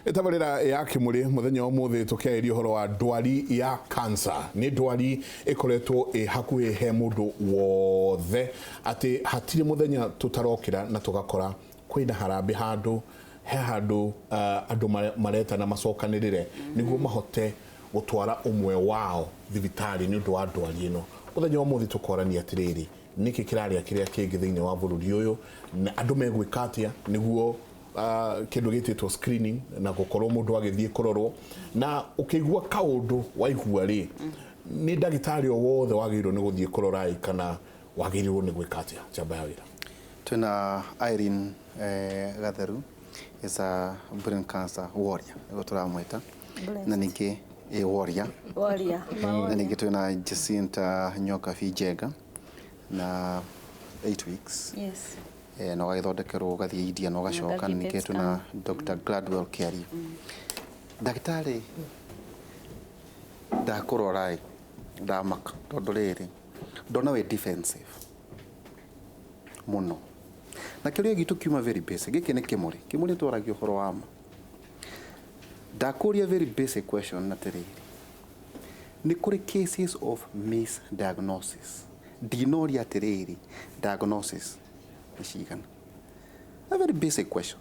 Etabarira ya Kimuri muthenya umuthi tukiaria horo wa ndwari ya cancer ni ndwari ikoretwo hakuhi he mundu wothe ati hatiri muthenya tutarokira na tugakora kwina harambe handu he handu andu mareta na macokanirire niguo mahote gutwara umwe wao thibitari ni undu wa ndwari ino muthenya umuthi tukorania atiriri niki kiraria kiria kingi thiini wa bururi uyu na andu megwikatia niguo kindu gititwo screening na gukorwo mundu agithie kurorwo na ukigua kaundu waigua ri ni ndagitari o wothe wagirwo ni guthie kurora kana wagirwo ni gwikatia chamba ya wira. Tuna Irene Gatheru is a brain cancer warrior ego turamwita na ningi warrior na ningi tuna Jacinta Nyoka Fijega na 8 weeks. Yes. Na wagithondekerwo gathie India no gacoka ningi tuna Dr. Gladwell Kiari. Daktari da kurorai da mak tondu riri ndona we defensive muno na kiria gitu kiuma very basic giki ni kimuri twaragio horo wa ma ndakuria very basic question na tiriri ni kuri cases of misdiagnosis dinoria tiriri diagnosis nishigana a very basic question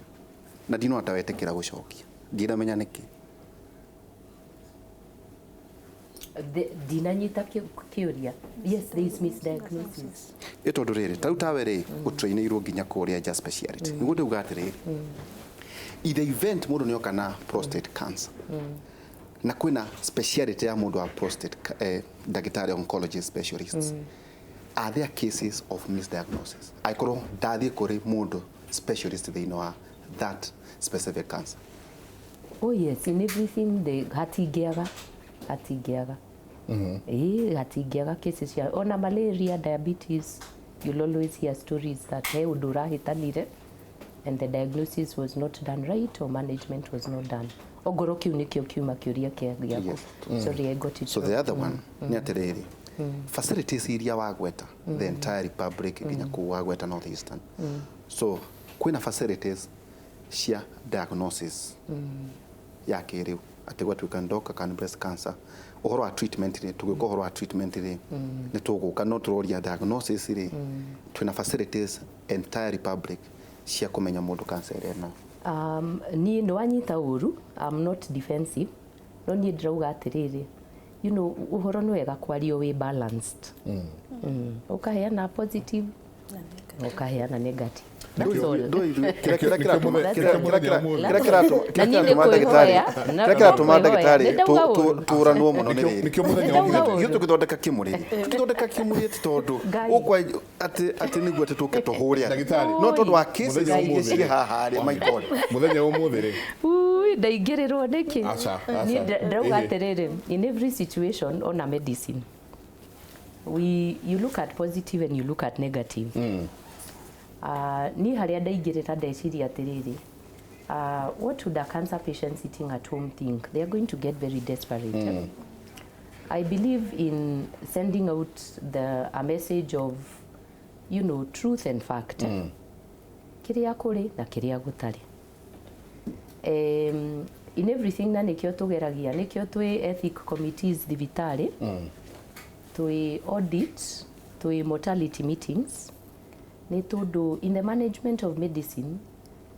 na dino atawetekera gucokia ndiramenya niki dinanyita kiuria. Yes, there is misdiagnosis. Ito riri tautawere utrainirwo nginya kuria just speciality niguo ndauga atiriri either event mundu nioka na prostate cancer na kwina speciality ya mundu wa prostate ndagitari oncologist specialists are there cases of misdiagnosis aikoro ndathie kuri mundu specialist thiini wa that specific cancer? Oh yes, in everything the hatigiaga hatigiaga cases ya ona malaria, diabetes, you'll always hear stories that hey udura hitanire and the diagnosis was not done right or management was not done. Ogoro kiu nikio kiuma kiuria kiagiako. Sorry, I got it. So the other one ni atiriri facilities iria wagweta the entire republic nginya ku wagweta north eastern. So kwina facilities cia diagnosis ya kiriu ategwa tukandoka kan breast cancer uhoro wa treatment ri tugiko uhoro wa treatment ri ni tuguka no turoria diagnosis ri twina facilities entire republic cia kumenya mundu cancer eno. Ni ndo anyita uru I'm not defensive no ni ndirauga atiriri you know uhoro no wega kwario we balanced ukaheana positive ukaheana negative. That's all. Kira tuma ndagitari turanwo muno ni riri gio tugithondeka kimuri tondu ukwa ati niguo ati tuke tuhuria no tondu wa cases ci haha ri my god muthenya umuthi ri ndaigirirwo niki ni ndauga atiriri in every situation on a medicine you look at positive and you look at negative. Ni haria ndaigirira ndeciria atiriri what would a cancer patient sitting at home think? They are going to get very desperate. I believe in sending out a message of you know truth and fact. Kiria kuri na kiria gutari. In everything na nikio tugeragia nikio twi ethic committees thibitari twi audit twi mortality meetings ni tondu in the management of medicine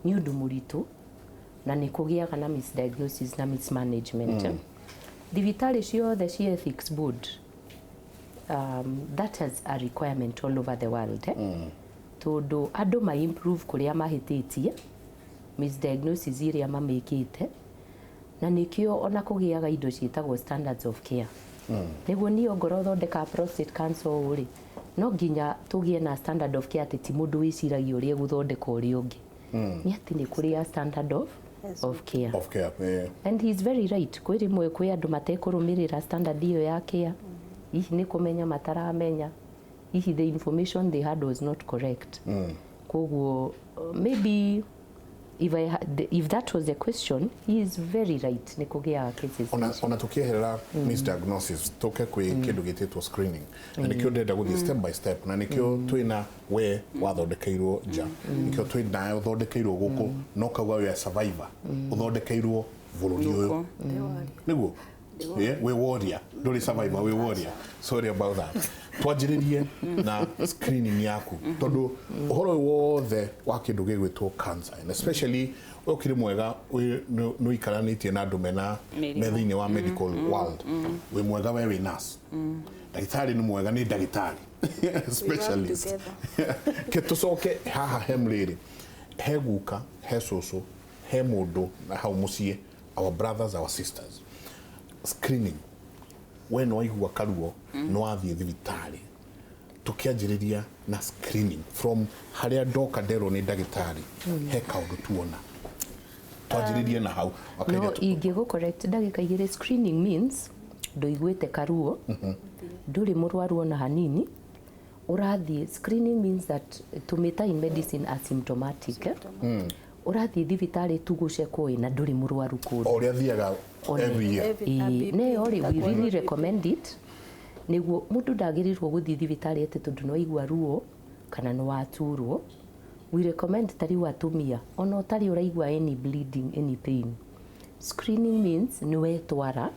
ni undu muritu na ni kugiaga na misdiagnosis na mismanagement. Thibitari ciothe ci ethics board that has a requirement all over the world tondu andu ma improve kuria mahititie misdiagnosis iria mamekite na nikio ona kugiaga indo ciitagwo standards of care. Niguo ni ongoro thondeka prostate cancer uri no nginya tugie na standard of care ati mundu wiciragia uria guthondeka uri ungi ni ati ni kuria standard of care and he is very right kwiri mwe kwi andu matekurumirira standard iyo ya care hihi ni kumenya mataramenya hihi the information they had was not correct koguo maybe if that was the question, he is very right ni kugia cases ona tukieherera misdiagnosis toke kwi kindu gititwo screening na nikio ndenda guthie step by step na nikio twina we wathondekeirwo ja nikio twina uthondekeirwo guku no kagwa we survivor uthondekeirwo bururi uyu niguo we warrior nduri survivor we warrior sorry about that twajiririe na screening yaku tondu uhoro wothe wa kindu gigwitwo cancer and especially ukiri mwega no ikaranitie na andu mena methini wa medical world we mwega we nurse dagitari ni mwega ni dagitari specialist ke tucoke haha hemriri heguka he soso he mundu na hau mucie our brothers our sisters screening when waigua karuo no athie thibitari tukianjiriria na screening from haria doka dero ni dagitari he kaundu tuona twajiririe na hau no ingigo correct dagika igire screening means ndoigwete karuo nduri murwaru ona hanini urathie screening means that tumeta in medicine asymptomatic urathie thibitari tugucekwo ina nduri murwaru kundu oria thiaga every year ne ori we really recommend it niguo mundu ndagirirwo guthii thibitari ete tondu no igwa ruo kana no waturwo we recommend tari watumia ona tari uraigwa any bleeding any pain screening means ni wetwara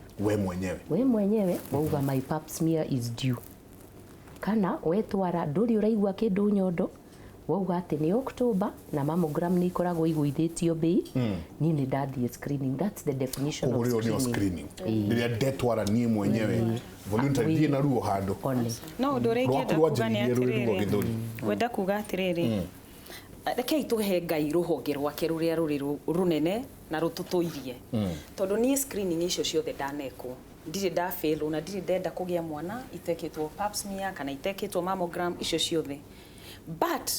we mwenyewe wauga my pap smear is due kana wetwara nduri uraigwa kindu nyondo wauga ati ni October na mammogram ni ikoragwo iguithitio bei ni ndathie screening that's the definition of screening ni ndetwara ni mwenyewe voluntary die na ruo hando no ndore kienda kuga ni atiriri wenda kuga atiriri rekei tuhe Ngai ruhonge rwake ruria ruri runene na rututuirie tondu ni screening icio ciothe ndanekwo ndire nda fail na ndire ndenda kugia mwana iteketwo pap smear kana iteketwo mammogram icio ciothe but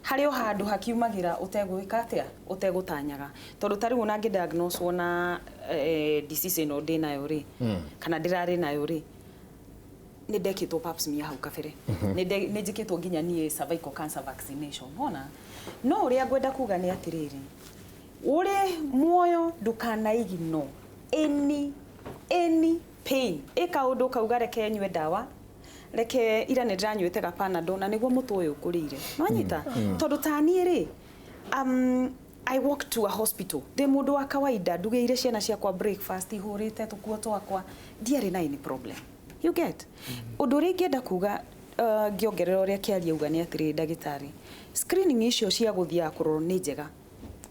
hario handu hakiumagira utegwika atia utegutanyaga tondu tari wona ngi diagnose wona disease no ndinayo ri kana ndirari nayo ri ni ndeketwo pap smear hau kabere ni njiketwo nginya nie cervical cancer vaccination hona no uria ngwenda kuga ni atiriri uri muoyo ndukanaigino any pain ikaundu kauga reke nywe dawa reke ira ne ndiranyuite ga Panadol na niguo mutu uyu ukurire no nyita tondu tani ri I walked to a hospital de mundu wa kawaida ndugeire ciana ciakwa breakfast ihurite tukuo twakwa ndiari na any problem you get undu ri ngienda kuga ngiongerera uria kiaria uga ni atiri dagitari screening icio cia guthia kuroro ni njega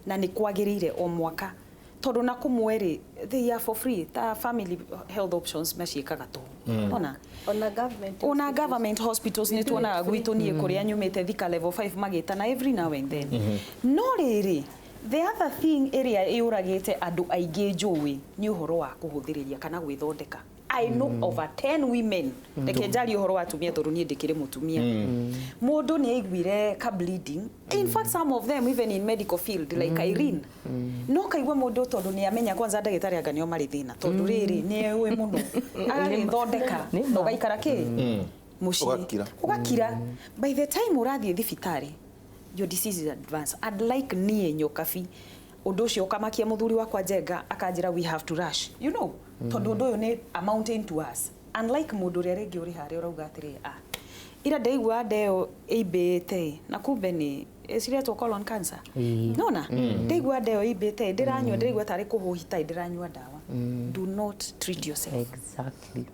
na ni kwagirire o mwaka tondu na kumweri they are for free ta family health options maciikaga tu ona government hospitals ni tuona gwitu nie kuria nyumite thika level 5 magita na every now and then no riri the other thing area iuragite andu aingi njui ni uhoro wa kuhuthiriria kana gwithondeka I know over 10 women reke njari uhoro wa atumia tondu nie ndikire mutumia mundu ni aiguire ka bleeding in fact some of them even in medical field like Irene no kaigwa mundu tondu ni amenya kwanza ndagitari anga nio mari thina tondu riri ni we muno agithondeka no gaikara ki mushi ugakira by the time urathie thibitari your disease is advanced I'd like nie nyokabi undu ucio ukamakia muthuri wakwa Njenga akanjira we have to rush you know tondu undu uyu ni a mountain to us unlike mundu ria ringi uri haria urauga atiri ira ndaigua ndeo ibete na kumbe ni ciretwo colon cancer nona ndaigua ndeo ibete ndiranywa ndiraigua tari kuhuhita ndiranywa dawa do not treat yourself exactly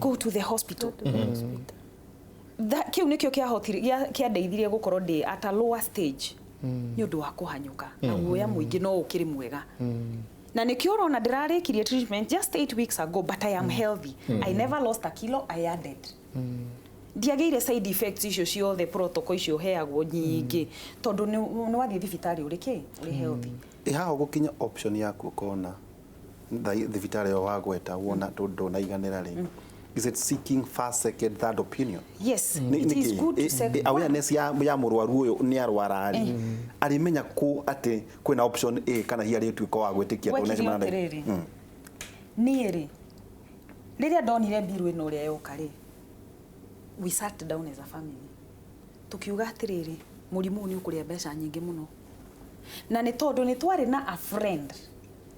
go to the hospital that kiu nikio kia ndeithirie gukorwo ndi at a lower stage ni undu wa kuhanyuka na guoya muingi no ukiri mwega na nikio rona ndirarikirie treatment just 8 weeks ago but I am healthy I never lost a kilo I added ndiageire side effects icio ciothe protocol icio heagwo nyingi tondu ni wathie thibitari uri healthy ha gukinya option yaku kona thibitari yo wagweta wona tondu na iganira ri is it seeking first second third opinion yes it is good to seek awareness ya murwaru uyu ni arwara ari arimenya ku ati kwina option A kana hiari tuiko wa gwetikia tondu ne nieri riria ndonire mbiru ino ria yoka ri we sat down as a family tukiuga atiriri murimu ni ukuria mbeca nyingi muno na ni tondu ni twari na a friend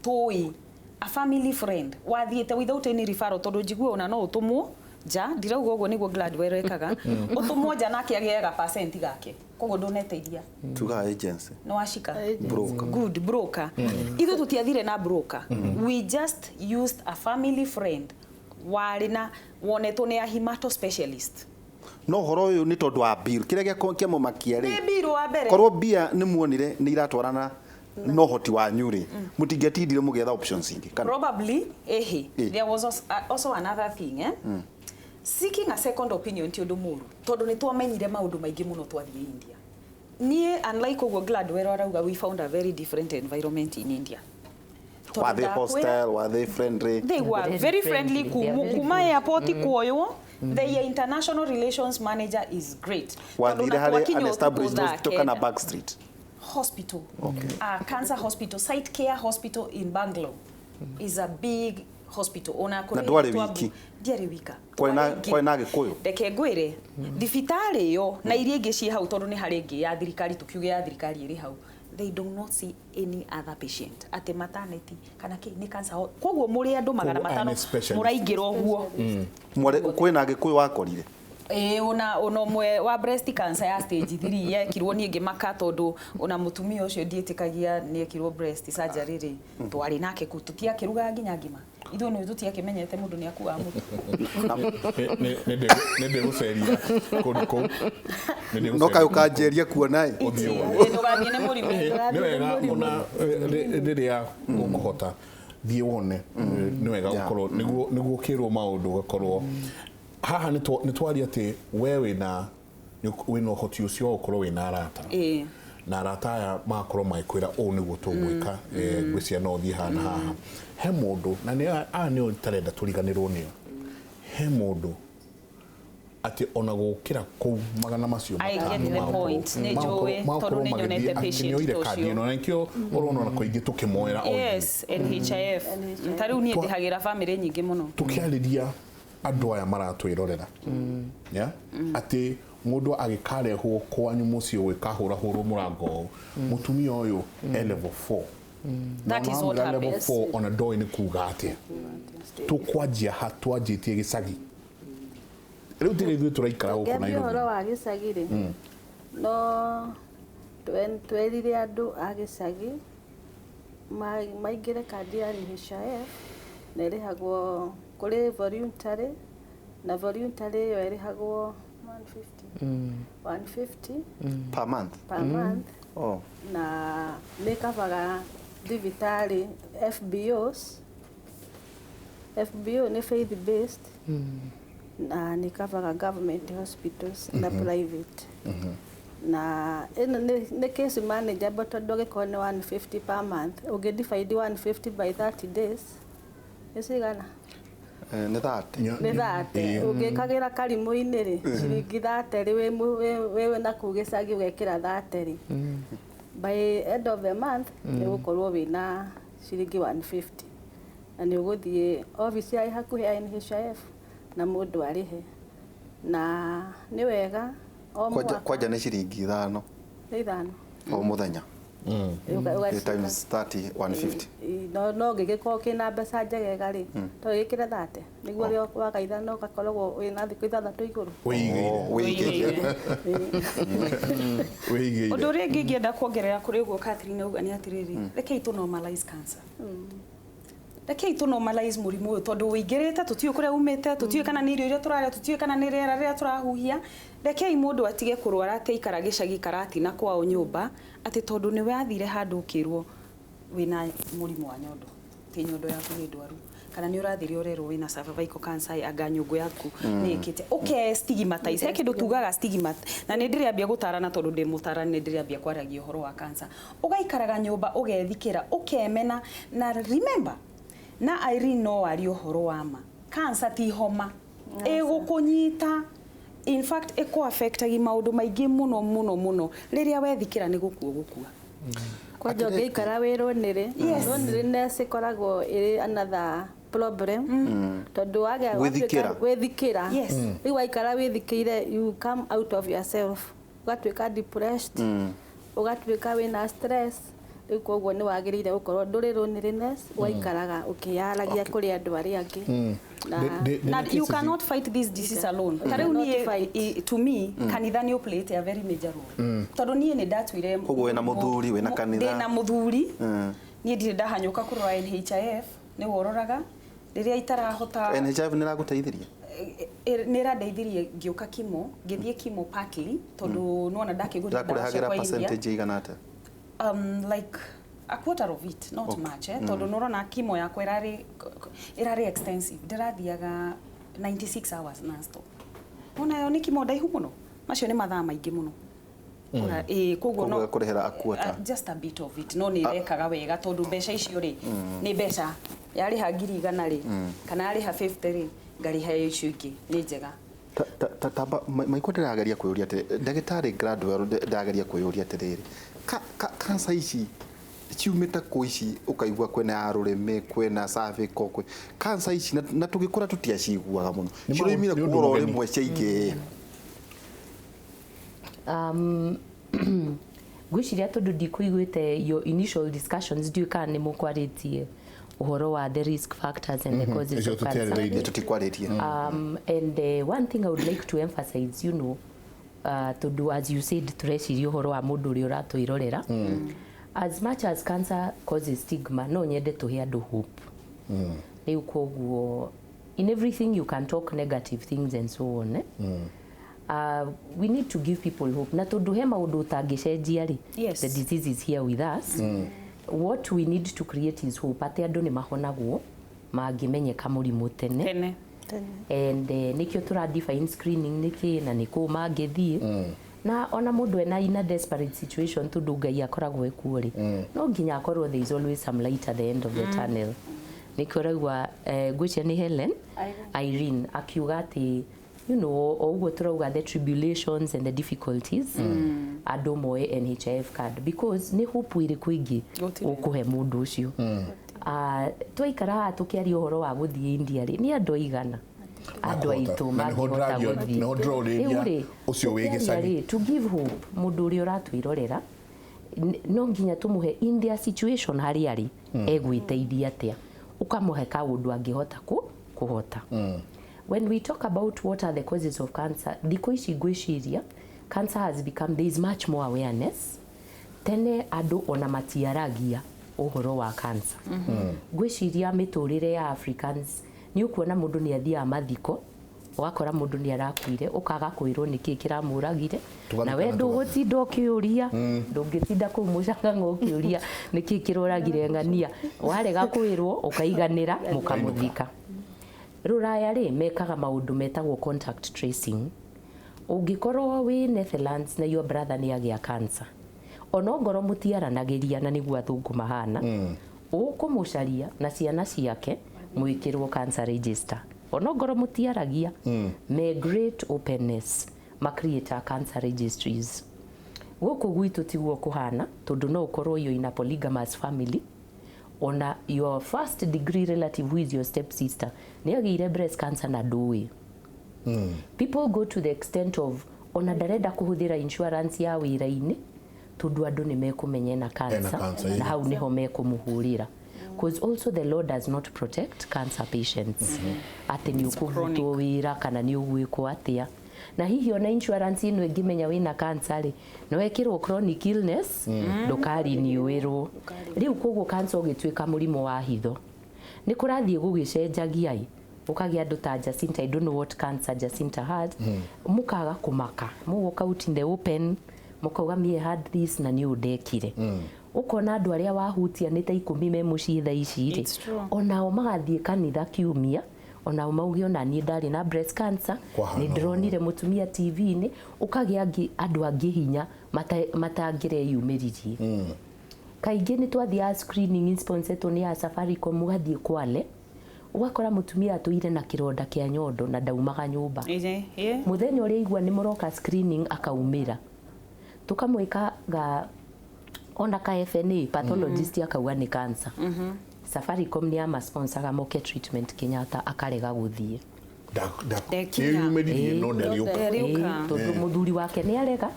toi a family friend wathiete without any referral tondu njigua ona no utumwo ja ndirauga uguo niguo Gladwell ekaga utumwo ja nake agiega percent gake kogo ndoneteithia tuga agency no washika broker good broker ithu tutiathire na broker we just used a family friend wari na wonetwo ni a hemato specialist no horo uyu ni tondu wa bill kire kia mumakia ri ni bill wa mbere korwo bia ni muonire ni iratwarana no hoti wa nyuri mutingetindire mugetha options ingi kana probably there was also another thing seeking a second opinion ti undu muru tondu ni twamenyire maundu maingi muno twathie India nie unlike ogwo Gladwell arauga we found a very different environment in India. Were they hostile? Were they friendly? They were very friendly. Kuma airport kuoyo. The international relations manager is great. Were they an established hospital kana Backstreet? Hospital. Okay. Cancer hospital, site care hospital in Bangalore is a big hospital. Ona kore wiki. Diare wika. Kwa na gikuyu. Deke ngwire. Thibitari yo na iria ingi ci hau tondu ni hari ingi ya thirikari tukiuge ya thirikari iri hau. They do not see any other patient at the maternity kana ni cancer koguo muri andu magana matano muraingira oguo kwina gikuyu wakorire ona mwe wa breast cancer ya stage 3 yekirwo nie ngimaka tondu ona mutumia ucio ndietikagia ni ekirwo breast surgery ri twari nake ku tutiakiruga nginya ngima ithu ni tutiakimenyete mundu ni akua mutu nende guceria kuriko no kayo kanjeria kuona ndo gathie ni murimu ni wega ona riria ukuhota thie wone ni wega gukorwo niguo kirwo maundu gukorwo haha ni twari ati we wina uhoti ucio ukorwo wina arata na arata aya makorwo maikwira o niguo tugwika ngwicia no thie hana haha he mundu na ni tarenda turiganirwo nio he mundu ati ona gukira ku magana macio I get the point ne jowe tondu ni nyonete patient tocio no nikio urona na kuingi tukimoera yes NHIF ntariu ni ndihagira family nyingi muno tukiariria andu aya maratwirorera ati mundu agikarehwo kwanyu mucio gwikahura hurwo murango mutumia uyu level 4 that is what level happens 4 on a door ni kuga ati tukwanjia hatwanjitie gicagi riu tigithwe turaikara guku na horo wa gicagi ri no twerire andu a gicagi maingire kandi ya NHIF na irihagwo kuri voluntary na voluntary yo irihagwo 150 per month oh na mekabaga thibitari FBO ni faith based na nikabaga government hospitals na private na in case manager but doge kone 150 per month uge divide 150 by 30 days esigana ni that uge kagira karimu iniri ciringi 30 wewe na kugicagi ugekira 30 by end of the month ni gukorwo wina ciringi 150 na ni uguthie office ya hakuhi ya NHIF na mundu arihe na ni wega kwaja ni ciringi 5 o muthenya times 30 150 no gigiko kina mbeca njegega ri to gikire 30 niguo rio wakaitha no gakoragwo wina thiku 6 iguru wigire undu ringi ngienda kuongerera kuri guo Catherine auga ni atiriri rekei tu normalize cancer rekei tu normalize murimu uyu tondu wingirite tutiyo kuria umite tutiyo kana ni irio iria turaria tutiyo kana ni riera riria turahuhia rekei mundu atige kurwara ate ikara gicagi karati na kwao nyumba ati tondu ni wathire handu ukirwo wina murimu wa nyondo ti nyondo yaku ni ndwaru kana ni urathire urerwo wina cervical cancer anga nyungu yaku ni ikite stigmatize he kindu tugaga stigmat na ni ndiriambia gutarana tondu ndi mutarani ni ndiriambia kwaragia uhoro wa cancer ugaikaraga nyumba ugethikira ukemena na remember na Irene no wari uhoro wa ma cancer ti homa egukunyita in fact eko affectagi maundu maingi muno riria wethikira ni gukua kwa joge ikara wero nire nire nese koragwo iri another problem tondu wage wethikira riwa ikara wethikire you come out of yourself ugatwika depressed ugatwika wina stress riu koguo ni wagirire gukorwo nduri loneliness waikaraga ukiyaragia kuri andu aria angi na you cannot fight this disease alone. Tareu ni to me kanitha ni play a very major role. Tondu ni ndatwire koguo wena muthuri wena kanitha ndina muthuri ni ndire ndahanyuka kurora NHIF ni wororaga riria itarahota NHIF ni raguteithiria ni radeithirie ngiuka kimo ngithie kimo partly tondu nona ndakigurira ndakurehagira percentage igana ata like a quarter of it, not much tondu norona kimo yakwa irari extensive ndirathiaga 96 hours non-stop. Ona yo ni kimo ndaihu muno macio ni mathaa maingi muno koguo no kurehera a quarter just a bit of it no ni rekaga wega tondu mbeca icio ri ni mbeca yari ha 100 ri kana yari ha 50 ri ngari ha icio ingi ni njega tamba maiko ndirageria kuyuria ati ndagitari Gladwell ndirageria kuyuria atiriri kansa ici ciumita ku ici ukaigua kwena arureme kwena cervical kwe kansa ici na tugikura tutiaciguaga muno ciroimire kuoro rimwe ciaige gwiciria tondu ndikuiguite your initial discussions ndiu kana ni mukwaritie uhoro wa the risk factors and the causes of cancer. And one thing I would like to emphasize, to do, as you said, tureciria uhoro wa mundu uri uratwirorera. As much as cancer causes stigma, no nyende tuhe andu hope. Riu koguo, in everything you can talk negative things and so on. We need to give people hope. Na tondu he maundu utangicenjia ri, the disease is here with us. What we need to create is hope. Ati andu ni mahonagwo mangimenyeka murimu tene. And nikio tura define screening niki na niku mangithie na ona mundu ena in a desperate situation tondu Ngai akoragwo ekuori no nginya akorwo there is always some light at the end of the tunnel. Nikio raigwa gwicia ni Helen Irene akiuga ati oguo turauga the tribulations and the difficulties andu moe NHIF card because ni hope iri kuingi ukuhe mundu ucio twaikara tukiaria uhoro wa guthie India ri ni andu aigana andu aitu mangihota guthie ucio wigicari to give hope mundu uri uratwirorera no nginya tumuhe in their situation hari ari egwiteithia atia ukamuhe kaundu angihota kuhota. When we talk about what are the causes of cancer, thiko ici gwiciria cancer has become, there is much more awareness. Tene andu ona matiaragia uhoro wa cancer. Gwiciria miturire ya Africans ni ukuona mundu ni athia mathiko wakora mundu ni arakuire ukaga kwirwo niki kiramuragire na we ndugutinda ukiuria ndungitinda ku mucanga ngokiuria niki kiroragire ngania warega kwirwo ukaiganira mukamuthika. Ruraya ri mekaga maundu metagwo contact tracing. Ungikorwo wi Netherlands na your brother ni agia cancer ono ngoro mutiaranagiria na niguo athungu mahana ukumucaria na ciana ciake mwikirwo cancer register ono ngoro mutiaragia me great openness ma create cancer registries. Guku gwitu tiguo kuhana tondu no ukorwo yo ina polygamous family ona your first degree relative who is your step sister ni agire breast cancer na ndui. People go to the extent of ona dareda kuhuthira insurance ya wira-ini tondu andu ni mekumenye na cancer na hau niho mekumuhurira because also the law does not protect cancer patients. Ati ni ukuvutwo wira kana ni ugwikwo atia na hihi ona insurance ino ingimenya wina cancer ri no wekirwo chronic illness ndukari ni wirwo riu koguo cancer ugitwika murimo wa hitho ni kurathie gugicenjagia ukagia andu ta Jacinta, I don't know what cancer Jacinta had, mukaga kumaka mugoka out in the open mukauga me had this na ni udekire ukona andu aria wahutia ni ta 10 me mucitha ici ri onao magathie kanitha kiumia ona umaugi ona ni ndari na breast cancer ni ndronire mutumia TV ni ukagia andu angi hinya matangire yumiririe. Kaingi ni twathia screening sponsored ni ya Safaricom mugathie Kwale ugakora mutumia atuire na kironda kia nyondo na daumaga nyumba muthenya uri igwa ni muroka screening akaumira tukamwika ga ona ka FNA pathologist akauga ni cancer. Safaricom ni ama sponsor ga moke treatment Kenyatta akarega guthie kĩyumĩririe no ndariũka tondu muthuri wake nĩ arega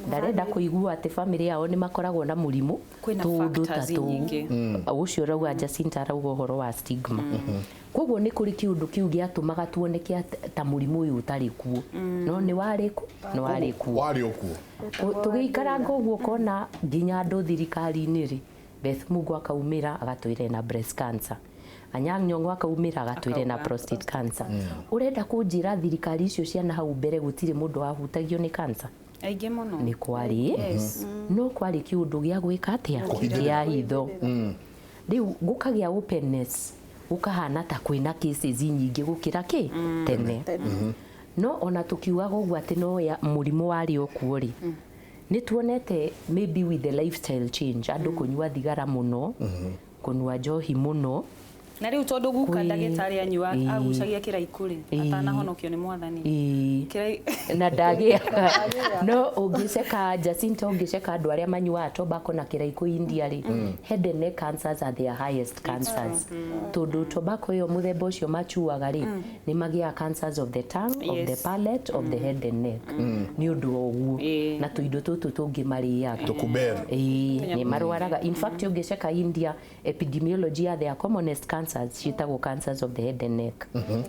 ndarenda kũigua atĩ bamĩrĩ yao nĩ makoragwo na mũrimũ tũndũ ta tũu ũcio rauga Jacinta arauga ũhoro wa stigma koguo nĩ kũrĩ kĩũndũ kĩu gĩatũmaga tuoneke ta mũrimũ ũyũ ũtarĩ kuo no nĩ warĩ kuo tũgĩikaranga ũguo kona nginya andũ thirikari-inĩ rĩ Beth Mugo akaumĩra agatwĩra na breast cancer Anyang' Nyong'o akaumĩra agatwĩra na prostate cancer urenda kũnjĩra thirikari icio ciana hau mbere gũtirĩ mũndũ wahutagio nĩ cancer aingĩ mũno nĩ kwari no kwari kĩũndũ gĩa gwĩka atĩa gĩa hitho rĩu gũkagĩa openness gũkahana ta kwĩna cases nyingĩ gũkĩra tene no ona tukiugaga ũguo atĩ no mũrimũ warĩ okuo rĩ nĩ tuonete maybe with the lifestyle change andũ kũnyua thigara mũno kũnyua njohi mũno na rĩu tondũ guka ndagĩtarĩ anyua agucagia kĩraiku rĩ atanahonokio nĩ mwathani na ndagĩaga no ũngĩceka Jacinta ũngĩceka andũ arĩa manyuaga tobacco na kĩraiku India rĩ head and neck cancers are their highest cancers tondũ tobacco ĩyo mũthemba ũcio machuaga rĩ nĩ magĩaga cancers of the tongue of the palate of the head and neck nĩ ũndũ ũguo na tũindo tũtũ tũngĩ marĩaga nĩ marwaraga in fact ũngĩceka India epidemiology ya their commonest cancers ciĩtagwo cancers of the head and neck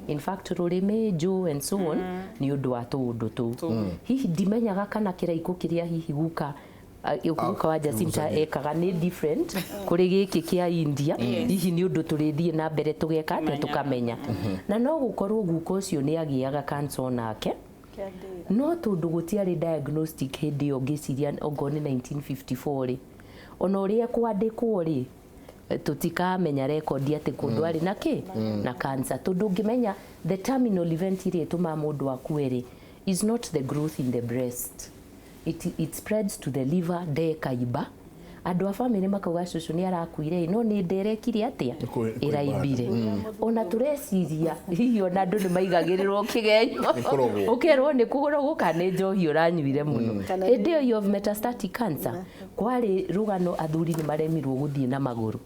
in fact rũrĩmĩ jaw and so on nĩ ũndũ wa tũũndũ tũu hihi ndimenyaga kana kĩraiko kĩrĩa hihi guka wa Jacinta ekaga nĩ different kũrĩ gĩkĩ kĩa India hihi nĩ ũndũ tũrĩthiĩ na mbere tũgeka atĩ tũkamenya na no gũkorwo guka ũcio nĩ agĩaga cancer nake no tondũ gũtiarĩ diagnostic hĩndĩ ĩyo ngĩciria ongo nĩ 1954 rĩ ona ũrĩa kwandĩkwo rĩ tutikamenya rekodi atĩ kũndũ arĩ na na cancer tondũ ũngĩmenya the terminal event iria ĩtũmaga mũndũ akue rĩ is not the growth in the breast it spreads to the liver ndekaimba andũ a family makauga cũcũ nĩ arakuire no nĩ nderekire atĩa ĩraimbire ona tũreciria hihi ona andũ nĩ maigagĩrĩrwo kĩgenyo ũkerwo nĩ kũgũrwo gũka nĩ njohi ũranyuire mũno hĩndĩ ĩyo of metastatic cancer kwarĩ rũgano athuri nĩ maremirwo gũthiĩ na magũrũ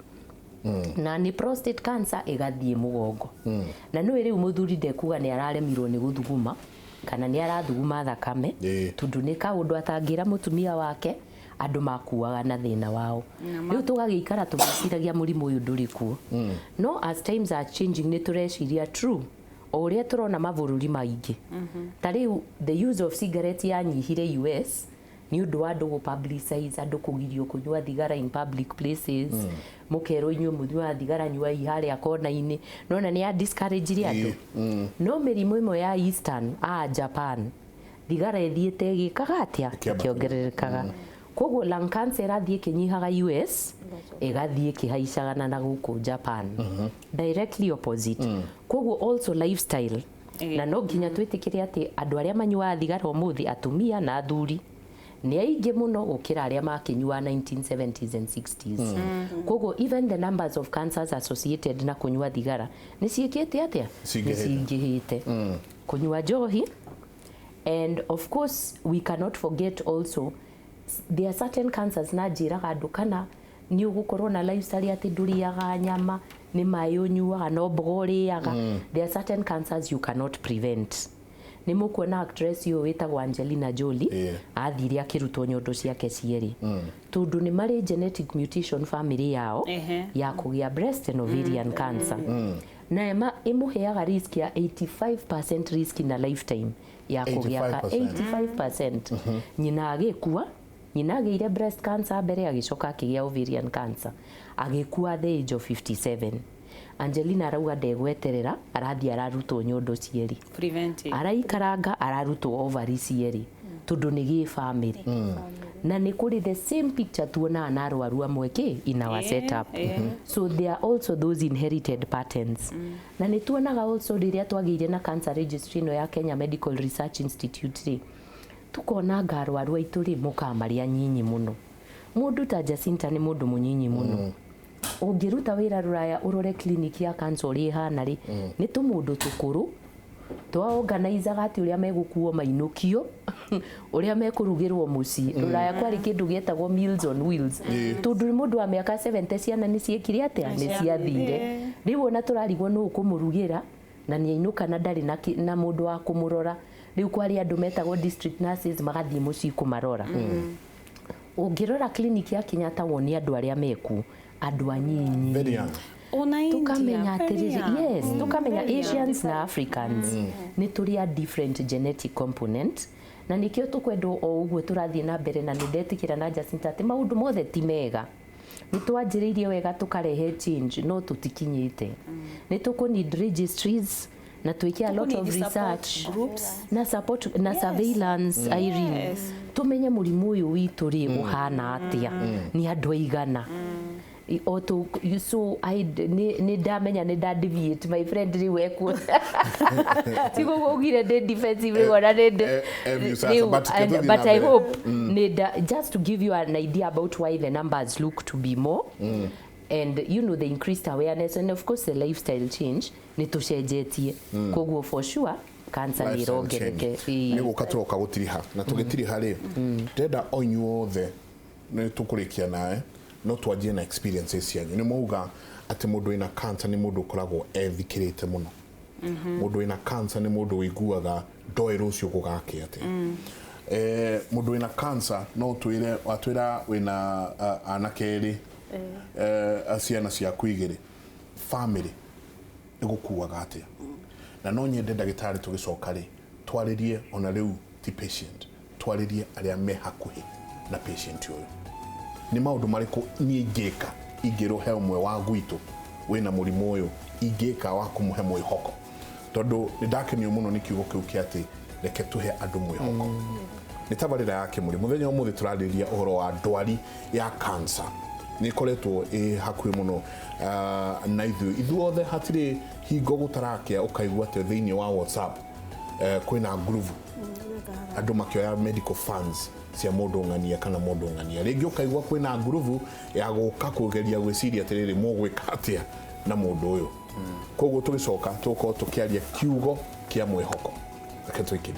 na nĩ prostate cancer ĩgathiĩ mũgongo na nĩ rĩu mũthuri ndekuga nĩ araremirwo nĩ gũthuguma kana nĩ arathuguma thakame tondũ nĩ kaũndũ atangĩra mũtumia wake andũ makuaga na thĩna wao rĩu tũgagĩikara tũgĩciragia mũrimũ ũyũ ndũrĩ kuo no as times are changing nĩ tũreciria true o ũrĩa tũrona mabũrũri maingĩ ta rĩu the use of cigarettes yanyihire US nĩ ũndũ wa andũ gũ-publicize andũ kũgirio kũnyua thigara in public places mũkerwo inyuĩ mũnyua thigara nyuai harĩa kona-inĩ nona nĩ ya discourage andũ no mĩrimũ ĩmwe ya Eastern Japan thigara ĩthiĩte ĩgĩkaga atĩa kĩongererekaga koguo lung cancer ĩrathiĩ ĩkĩnyihaga US ĩgathiĩ ĩkĩhaicagana na gũkũ Japan directly opposite koguo also lifestyle na no nginya twĩtĩkĩre atĩ andũ arĩa manyuaga thigara ũmũthĩ atumia na athuri nĩ aingĩ mũno gũkĩra arĩa makĩnyua 1970s and 60s koguo even the numbers of cancers associated na kũnyua thigara nĩ ciĩkĩte atĩa nĩ cingĩhĩte kũnyua njohi and of course we cannot forget also there are certain cancers na njĩraga andũ kana nĩ ũgũkorwo na lifestyle atĩ ndũrĩaga nyama nĩ maĩ ũnyuaga no mboga ũrĩaga there are certain cancers you cannot prevent nĩ mũkuona actress ũyũ wĩtagwo Angelina Jolie athire akĩrutwo nyondo ciake cierĩ tondũ nĩ marĩ genetic mutation family yao ya kũgĩa breast and ovarian cancer na ĩmũheaga risk ya 85% risk na lifetime ya kũgĩa 85% nyina agĩkua nyina agĩire breast cancer mbere agĩcoka akĩgĩa ovarian cancer agĩkua at the age of 57 Angelina arauga ndegweterera arathiĩ ararutwo nyondo cierĩ araikaranga ararutwo ovary cierĩ tondũ nĩ gĩ family na nĩ kũrĩ the same picture tuonaga na arwaru amwe in our setup so there are also those inherited patterns na nĩ tuonaga also rĩrĩa twagĩire na cancer registry ĩno ya Kenya Medical Research Institute rĩ tukona arwaru aitũ rĩ mũka marĩ anyinyi mũno mũndũ ta Jacinta nĩ mũndũ mũnyinyi mũno ũngĩruta wĩra rũraya ũrore clinic ya cancer ũrĩa ihana rĩ nĩ tũmũndũ tũkũrũ twaorganizaga atĩ ũrĩa megũkuo mainũkio ũrĩa mekũrugĩrwo mũciĩ rũraya kwarĩ kĩndũ gĩetagwo Meals on Wheels tondũ mũndũ wa mĩaka 70 ciana nĩ ciekire atĩa nĩ ciathire rĩu ona tũrarigwo nũ kũmũrugĩra na nĩ ainuka na ndarĩ na mũndũ wa kũmũrora rĩu kwari andũ metagwo district nurses magathiĩ mũciĩ kũmarora ũngĩrora kliniki ya Kenyatta woni andũ arĩa meku andũ anyinyi tukamenya atĩrĩrĩ yes tukamenya Asians na Africans nĩ tũrĩ a different genetic component na nikio tukwendwo o uguo turathiĩ na mbere na nĩndetikĩra na Jacinta atĩ maũndũ mothe ti mega nĩ twanjĩrĩirie wega tukarehe change no tutikinyĩte nĩ tũkũ need registries na twĩke a lot of research na support na surveillance Irene tumenye mũrimũ ũyũ witũ rĩ ũhana atĩa ni andũ aigana auto so ni ndamenya ni da deviate my friend ri wekwo tiko gogire de defensive gona but I hope just to give you an idea about why the numbers look to be more and you know the increased awareness and of course the lifestyle change ni tucenjetie koguo for sure cancer ni rogereke ni gukaturoka gutiriha na tugitiriha ri ndenda onyuothe ni tukurikia nae no twanjie na experiences yanyu ni mauga ati mundu wina cancer ni mundu ukoragwo ethikirite muno mundu wina cancer ni mundu wiguaga ndoero ucio gugake ati mundu wina cancer no twire atwira wina anakeri asiana cia kuigire family igukuaga ati na no nyende ndagitari tugicoka ri twaririe ona riu ti patient twaririe aria me hakuhi na patient uyu ni maundu mariko ni ngeka igirohe umwe wa gwitu wina murimu uyu ingeka wa kumuhe mwihoko tondu ni ndakenio muno ni kiugo kiu kiati reke tuhe andu mwihoko ni tabarira yake murimu thenya umuthi turariria uhoro wa ndwari ya cancer ni koretwo hakuhi muno na ithuothe hatire hingo gutarakia ukaigua te thiini wa WhatsApp kwina groove andu makioya medical funds cia mundu ngania kana mundu ngania ringi ukaigua kwina groove ya guka kugeria gwiciria atiriri mugwika atia na mundu uyu koguo tugicoka tuko tukiaria kiugo kia mwihoko reke twikiri